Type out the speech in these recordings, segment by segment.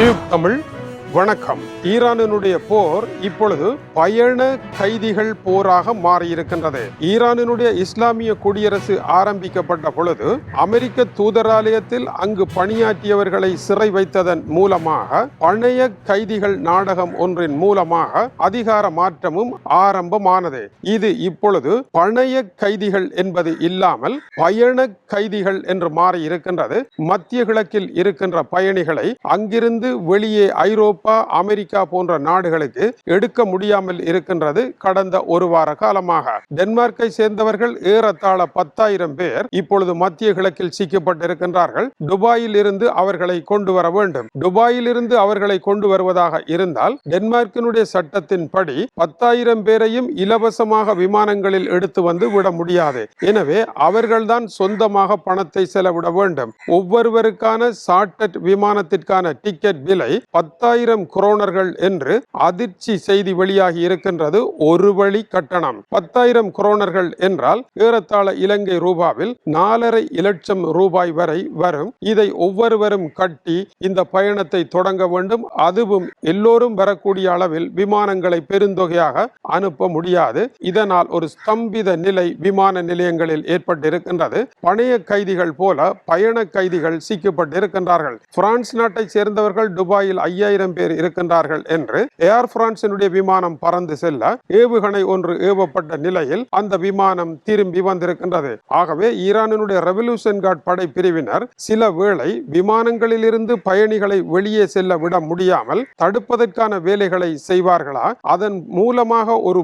Tube Tamil வணக்கம். ஈரானினுடைய போர் இப்பொழுது பயண கைதிகள் போராக மாறியிருக்கின்றது. ஈரானினுடைய இஸ்லாமிய குடியரசு ஆரம்பிக்கப்பட்ட பொழுது அமெரிக்க தூதராலயத்தில் அங்கு பணியாற்றியவர்களை சிறை வைத்ததன் மூலமாக பணைய கைதிகள் நாடகம் ஒன்றின் மூலமாக அதிகார மாற்றமும் ஆரம்பமானது. இது இப்பொழுது பணைய கைதிகள் என்பது இல்லாமல் பயண கைதிகள் என்று மாறி இருக்கின்றது. மத்திய கிழக்கில் இருக்கின்ற பயணிகளை அங்கிருந்து வெளியே ஐரோப்பா, அமெரிக்கா போன்ற நாடுகளுக்கு எடுக்க முடியாமல் இருக்கின்றது. கடந்த ஒரு வார காலமாக டென்மார்க்கை சேர்ந்தவர்கள் ஏறத்தாழ 10,000 பேர் இப்பொழுது மத்திய கிழக்கில் சிக்கப்பட்டிருக்கின்றார்கள். துபாயில் இருந்து அவர்களை கொண்டு வர வேண்டும். துபாயில் இருந்து அவர்களை கொண்டு வருவதாக இருந்தால் டென்மார்க்கினுடைய சட்டத்தின்படி 10,000 பேரையும் இலவசமாக விமானங்களில் எடுத்து வந்து விட முடியாது. எனவே அவர்கள்தான் சொந்தமாக பணத்தை செலவிட வேண்டும். ஒவ்வொருவருக்கான சார்ட்டர்ட் விமானத்திற்கான டிக்கெட் விலை 10,000 குரோனர்கள் என்று அதிர்ச்சி செய்தி வெளியாகி இருக்கின்றது. ஒரு வழி கட்டணம் 10,000 குரோனர்கள் என்றால் ஏறத்தாழ இலங்கை ரூபாவில் 4,5 லட்சம் ரூபாய் வரை வரும். இதை ஒவ்வொருவரும் கட்டி இந்த பயணத்தை தொடங்க வேண்டும். அதுவும் எல்லோரும் வரக்கூடிய அளவில் விமானங்களை பெருந்தொகையாக அனுப்ப முடியாது. இதனால் ஒரு ஸ்தம்பித நிலை விமான நிலையங்களில் ஏற்பட்டிருக்கின்றது. பணைய கைதிகள் போல பயண கைதிகள் சிக்கப்பட்டிருக்கின்றார்கள். பிரான்ஸ் நாட்டை சேர்ந்தவர்கள் துபாயில் 5,000 பேர் இருக்கின்றார்கள் என்று ஏர் பிரான்சினுடைய விமானம் பறந்து செல்ல ஏவுகணை ஒன்று ஏவப்பட்ட நிலையில் அந்த விமானம் திரும்பி வந்திருக்கின்றது. ஆகவே ஈரானினுடைய ரெவல்யூஷன் கார்ட் படை பிரிவினர் சில வேளை விமானங்களில் இருந்து பயணிகளை வெளியே செல்ல விட முடியாமல் தடுப்பதற்கான வேலைகளை செய்வார்களா, அதன் மூலமாக ஒரு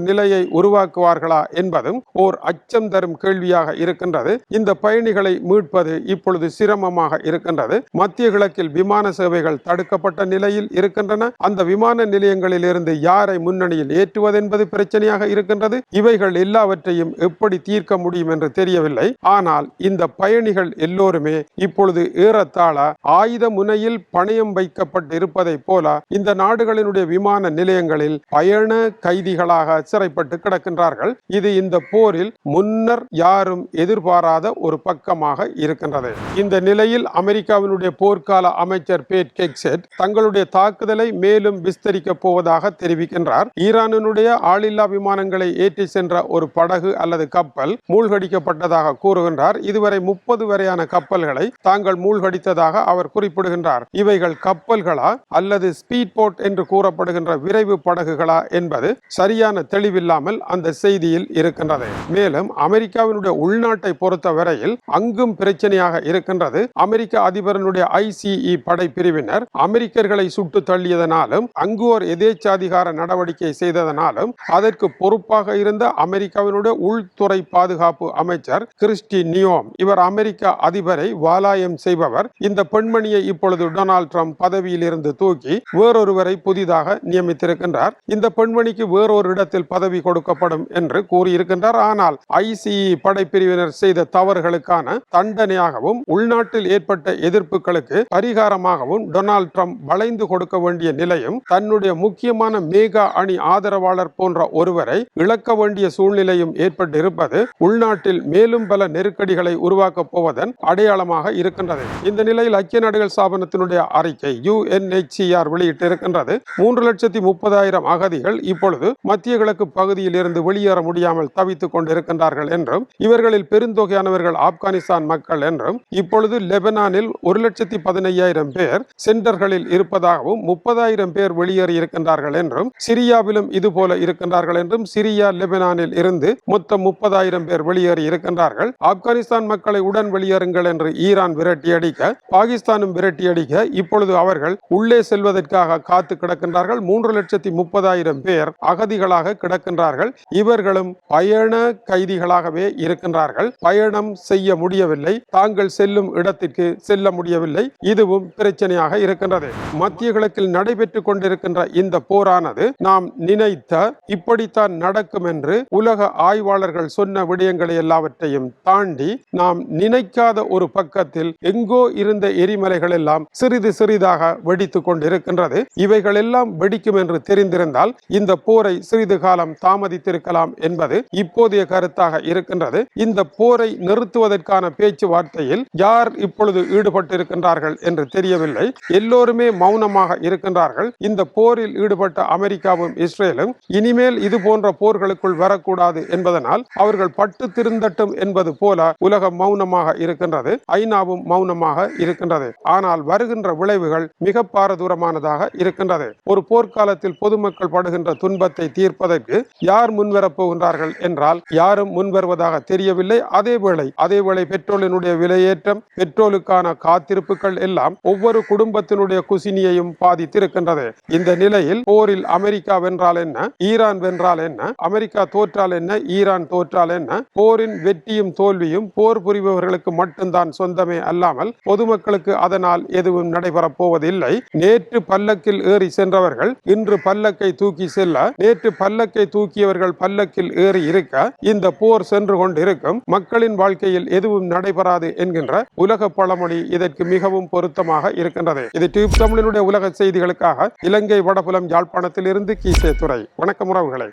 நிலையை உருவாக்குவார்களா என்பதும் ஓர் அச்சம் தரும் கேள்வியாக இருக்கின்றது. இந்த பயணிகளை மீட்பது இப்பொழுது சிரமமாக இருக்கின்றது. மத்திய கிழக்கில் விமான சேவைகள் தடுக்கப்பட்ட நிலையில் இருக்கின்றன. அந்த விமான நிலையங்களில் இருந்து யாரை முன்னணியில் ஏற்றுவது என்பது பிரச்சனையாக இருக்கின்றது. இவைகள் எல்லாவற்றையும் எப்படி தீர்க்க முடியும் என்று தெரியவில்லை. ஆனால் இந்த பயணிகள் எல்லோருமே இப்பொழுது ஏறத்தாழ ஆயுத முனையில் பணயம் வைக்கப்பட்டு இருப்பதை போல இந்த நாடுகளினுடைய விமான நிலையங்களில் பயண கைதிகளாக சிறைப்பட்டு கிடக்கின்றார்கள். இது இந்த போரில் முன்னர் யாரும் எதிர்பாராத ஒரு பக்கமாக இருக்கின்றது. இந்த நிலையில் அமெரிக்காவினுடைய போர்க்கால அமைச்சர் பேட் ஹெக்செட் தங்களுடைய தாக்குதலை மேலும் விஸ்தரிக்க போவதாக தெரிவிக்கின்றார். ஈரானினுடைய ஆளில்லா விமானங்களை ஏற்றி சென்ற ஒரு படகு அல்லது கப்பல் மூழ்கடிக்கப்பட்டதாக கூறுகின்றார். இதுவரை 30 வரையான கப்பல்களை தாங்கள் மூழ்கடித்ததாக அவர் குறிப்பிடுகின்றார். இவைகள் கப்பல்களா அல்லது ஸ்பீட் போட் என்று கூறப்படுகின்ற விரைவு படகுகளா என்பது சரியான தெளிவில்லாமல் அந்த செய்தியில் இருக்கின்றது. மேலும் அமெரிக்காவினுடைய உள்நாட்டை பொறுத்த வரையில் அங்கும் பிரச்சனையாக இருக்கின்றது. அமெரிக்க அதிபரனுடைய ICE படை பிரிவினர் அமெரிக்கர்களை சுட்டு தள்ளியதனாலும் அங்கு ஒரு எதேச்சாதிகார நடவடிக்கை செய்ததனாலும் அதற்கு பொறுப்பாக இருந்த அமெரிக்காவினுடைய உள்துறை பாதுகாப்பு அமைச்சர் கிறிஸ்டி நியோம், இவர் அமெரிக்க அதிபரை வாலாயம் செய்பவர். இந்த பெண்மணியை இப்பொழுது டொனால்ட் ட்ரம்ப் பதவியில் இருந்து தூக்கி வேறொருவரை புதிதாக நியமித்திருக்கின்றார். இந்த பெண்மணிக்கு வேறொரு இடத்தில் பதவி கொடுக்கப்படும் என்று கூறியிருக்கின்றார். ஆனால் ICE படைப்பிரிவினர் செய்த தவறுகளுக்கான தண்டனையாகவும் உள்நாட்டில் ஏற்பட்ட எதிர்ப்புகளுக்கு பரிகாரமாகவும் டொனால்ட் ட்ரம்ப் வளைந்து கொடுக்க வேண்டிய நிலையும் தன்னுடைய முக்கியமான மேகா அணி ஆதரவாளர் போன்ற ஒருவரை இழக்க வேண்டிய சூழ்நிலையும் ஏற்பட்டிருப்பது உள்நாட்டில் மேலும் பல நெருக்கடிகளை உருவாக்கப் போவதன் அடையாளமாக இருக்கின்றது. இந்த நிலையில் ஐக்கிய நாடுகள் ஸ்தாபனத்தினுடைய அறிக்கை UNHCR வெளியிட்டிருக்கின்றது. 3,30,000 அகதிகள் இப்பொழுது மத்திய கிழக்கு பகுதியில் இருந்து வெளியேற முடியாமல் தவித்துக் கொண்டிருக்கின்றார்கள் என்றும் இவர்களில் பெருந்தொகையானவர்கள் ஆப்கானிஸ்தான் மக்கள் என்றும் இப்பொழுது லெபனானில் 1,15,000 பேர் சென்டர்களில் இருப்பதாகவும் 30,000 பேர் வெளியேறி இருக்கின்றார்கள் என்றும் சிரியாவிலும் இதுபோல இருக்கின்றார்கள் என்றும் சிரியா லெபனானில் இருந்து மொத்தம் 30,000 பேர் வெளியேறி இருக்கின்றார்கள். ஆப்கானிஸ்தான் மக்களை உடன் வெளியேறுங்கள் என்று ஈரான் விரட்டி அடிக்க பாகிஸ்தானும் விரட்டி அடிக்க இப்பொழுது அவர்கள் உள்ளே செல்வதற்காக காத்து கிடக்கின்றார்கள். 3,30,000 பேர் அகதிகளாக கிடக்கின்றார்கள். இவர்களும் பயண கைதிகளாகவே இருக்கின்றார்கள். பயணம் செய்ய முடியவில்லை, தாங்கள் செல்லும் இடத்திற்கு செல்ல முடியவில்லை. இதுவும் பிரச்சனையாக இருக்கின்றது. மத்திய கிழக்கில் நடைபெற்றுக் கொண்டிருக்கின்ற இந்த போரானது நாம் நினைத்த இப்படித்தான் நடக்கும் என்று உலக ஆய்வாளர்கள் சொன்ன விடயங்களை எல்லாவற்றையும் தாண்டி நாம் நினைக்காத ஒரு பக்கத்தில் எங்கோ இருந்த எரிமலைகள் எல்லாம் சிறிது சிறிதாக வெடித்துக் கொண்டிருக்கின்றது. இவைகள் எல்லாம் வெடிக்கும் என்று தெரிந்திருந்தால் இந்த போரை சிறிது காலம் தாமதித்திருக்கலாம் என்பது இப்போதைய கருத்தாக இருக்கின்றது. இந்த போரை நிறுத்துவதற்கான பேச்சுவார்த்தையில் யார் இப்பொழுது ஈடுபட்டிருக்கின்றார்கள் என்று தெரியவில்லை. எல்லோருமே மௌனமாக இருக்கின்றார்கள். இந்த போரில் ஈடுபட்ட அமெரிக்காவும் இஸ்ரேலும் இனிமேல் இது போன்ற போர்களுக்குள் வரக்கூடாது என்பதனால் அவர்கள் பட்டு திருந்தட்டும் என்பது போல உலகம் மௌனமாக இருக்கின்றது. ஐநாவும் மௌனமாக இருக்கின்றது. ஆனால் வருகின்ற விளைவுகள் மிக பாரதூரமானதாக இருக்கின்றது. ஒரு போர்க்காலத்தில் பொதுமக்கள் படுகின்ற துன்பத்தை தீர்ப்பதற்கு யார் முன்வரப் போகின்றார்கள் என்றால் யாரும் முன்வருவதாக தெரியவில்லை. அதேவேளை பெட்ரோலினுடைய விலையேற்றம், பெட்ரோலுக்கான காத்திருப்புகள் எல்லாம் ஒவ்வொரு குடும்பத்தினுடைய குசினியையும் பாதித்திருக்கின்றது. இந்த நிலையில் போரில் அமெரிக்கா வென்றால் என்ன, ஈரான் வென்றால் என்ன, அமெரிக்கா தோற்றால் என்ன, ஈரான் தோற்றால் என்ன, போரின் வெற்றியும் தோல்வியும் போர் புரிபவர்களுக்கு மட்டும்தான் சொந்தமே அல்லாமல் பொதுமக்களுக்கு அதனால் எதுவும் நடைபெறப் போவதில்லை. நேற்று பல்லக்கில் ஏறி சென்றவர்கள் இன்று பல்லக்கை தூக்கி செல்ல, நேற்று பல்லக்கை தூக்கியவர்கள் பல்லக்கில் ஏறி இருக்க இந்த போர் சென்று கொண்டிருக்கும். மக்களின் வாழ்க்கையில் எதுவும் நடைபெறாது என்கின்ற உலக பழமொழி இதற்கு மிகவும் பொருத்தமாக இருக்கின்றது. இது டியூப் தமிழினுடைய உலக செய்திகளுக்காக இலங்கை வடபுலம் யாழ்ப்பாணத்தில் இருந்து கீசே துறை. வணக்கம் உறவுகளை.